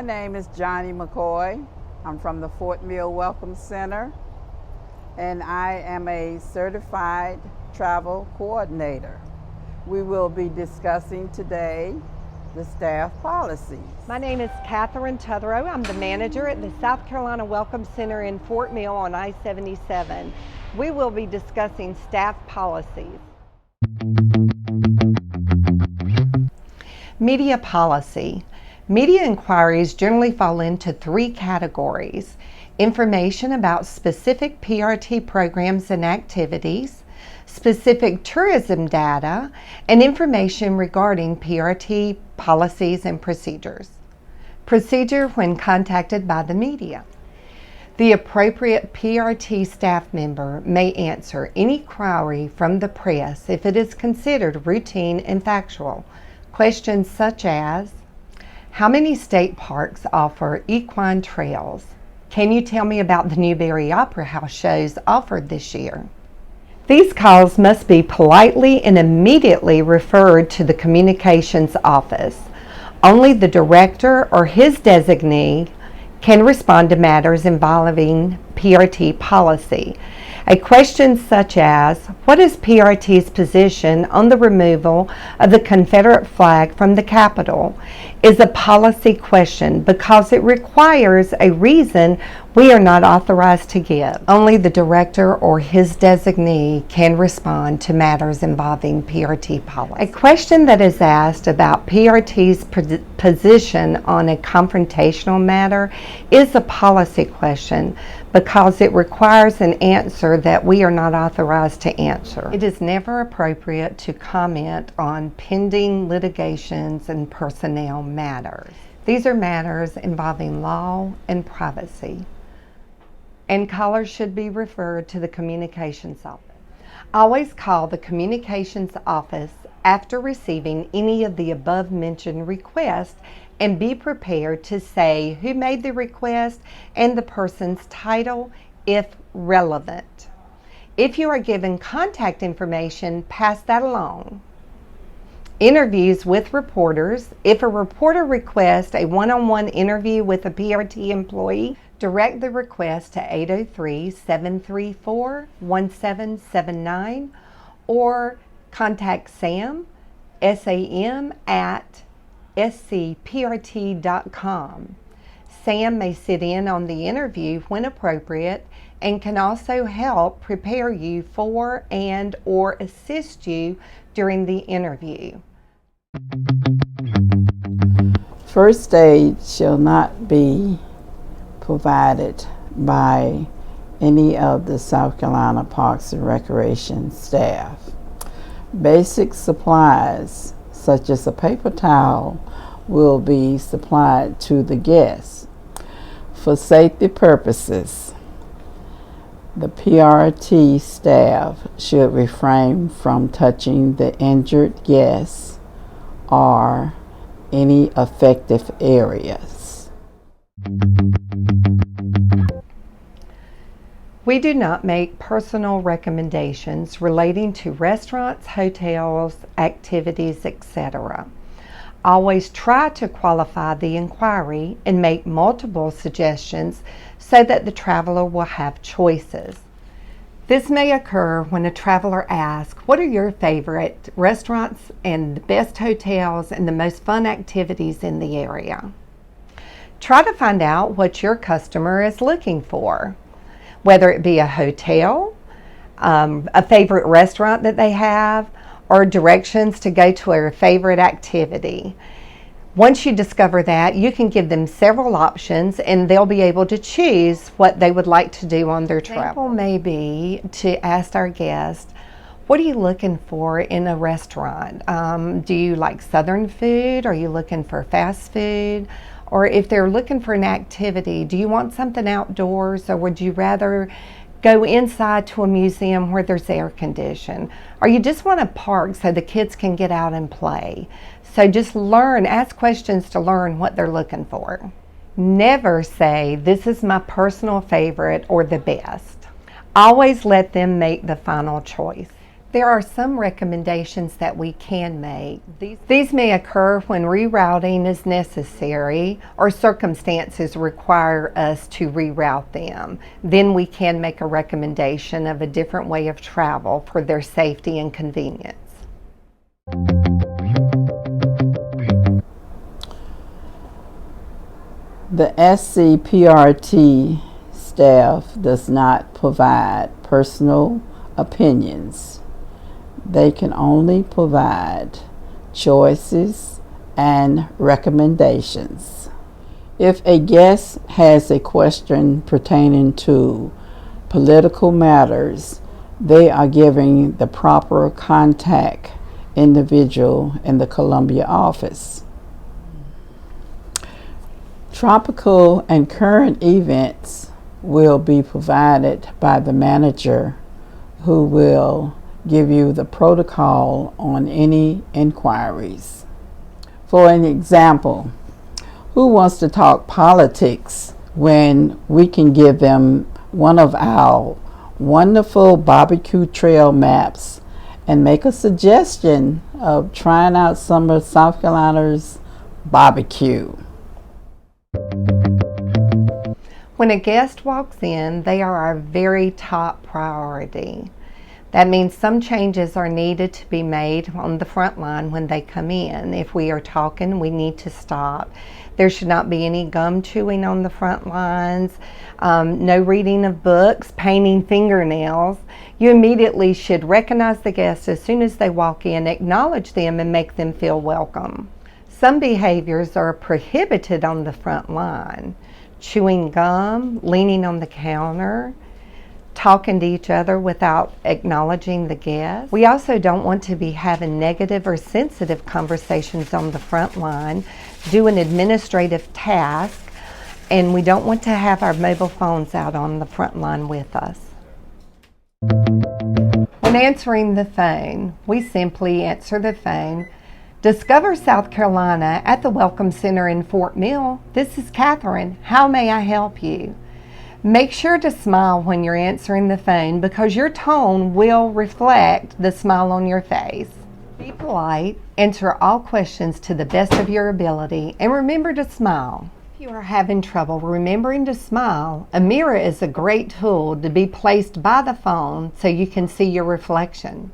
My name is Johnny McCoy. I'm from the Fort Mill Welcome Center, and I am a certified travel coordinator. We will be discussing today the staff policies. My name is Catherine Tutherow. I'm the manager at the South Carolina Welcome Center in Fort Mill on I-77. We will be discussing staff policies. Media policy. Media inquiries generally fall into three categories: information about specific PRT programs and activities, specific tourism data, and information regarding PRT policies and procedures. Procedure when contacted by the media. The appropriate PRT staff member may answer any query from the press if it is considered routine and factual. Questions such as, how many state parks offer equine trails? Can you tell me about the Newberry Opera House shows offered this year? These calls must be politely and immediately referred to the communications office. Only the director or his designee can respond to matters involving PRT policy. A question such as, what is PRT's position on the removal of the Confederate flag from the Capitol, is a policy question because it requires a reason we are not authorized to give. Only the director or his designee can respond to matters involving PRT policy. A question that is asked about PRT's position on a confrontational matter is a policy question because it requires an answer that we are not authorized to answer. It is never appropriate to comment on pending litigations and personnel matters. These are matters involving law and privacy, and callers should be referred to the communications office. Always call the communications office after receiving any of the above mentioned requests and be prepared to say who made the request and the person's title if relevant. If you are given contact information, pass that along. Interviews with reporters. If a reporter requests a one-on-one interview with a PRT employee, direct the request to 803-734-1779 or contact Sam, SAM, at scprt.com. Sam may sit in on the interview when appropriate and can also help prepare you for and or assist you during the interview. First aid shall not be provided by any of the South Carolina Parks and Recreation staff. Basic supplies such as a paper towel will be supplied to the guests. For safety purposes, the PRT staff should refrain from touching the injured guests or any affected areas. We do not make personal recommendations relating to restaurants, hotels, activities, etc. Always try to qualify the inquiry and make multiple suggestions so that the traveler will have choices. This may occur when a traveler asks, what are your favorite restaurants and the best hotels and the most fun activities in the area? Try to find out what your customer is looking for, whether it be a hotel, a favorite restaurant that they have, or directions to go to a favorite activity. Once you discover that, you can give them several options and they'll be able to choose what they would like to do on their travel. May be to ask our guests, what are you looking for in a restaurant? Do you like Southern food? Are you looking for fast food? Or if they're looking for an activity, do you want something outdoors, or would you rather go inside to a museum where there's air conditioning? Or you just want a park so the kids can get out and play? So just learn, ask questions to learn what they're looking for. Never say, this is my personal favorite or the best. Always let them make the final choice. There are some recommendations that we can make. These may occur when rerouting is necessary or circumstances require us to reroute them. Then we can make a recommendation of a different way of travel for their safety and convenience. The SCPRT staff does not provide personal opinions. They can only provide choices and recommendations. If a guest has a question pertaining to political matters, they are giving the proper contact individual in the Columbia office. Tropical and current events will be provided by the manager, who will give you the protocol on any inquiries. For an example, who wants to talk politics when we can give them one of our wonderful barbecue trail maps and make a suggestion of trying out some of South Carolina's barbecue? When a guest walks in, they are our very top priority. That means some changes are needed to be made on the front line when they come in. If we are talking, we need to stop. There should not be any gum chewing on the front lines, no reading of books, painting fingernails. You immediately should recognize the guests as soon as they walk in, acknowledge them, and make them feel welcome. Some behaviors are prohibited on the front line. Chewing gum, leaning on the counter, talking to each other without acknowledging the guest. We also don't want to be having negative or sensitive conversations on the front line, doing administrative tasks, and we don't want to have our mobile phones out on the front line with us. When answering the phone, we simply answer the phone. Discover South Carolina at the Welcome Center in Fort Mill. This is Catherine. How may I help you? Make sure to smile when you're answering the phone because your tone will reflect the smile on your face. Be polite, answer all questions to the best of your ability, and remember to smile. If you are having trouble remembering to smile, a mirror is a great tool to be placed by the phone so you can see your reflection.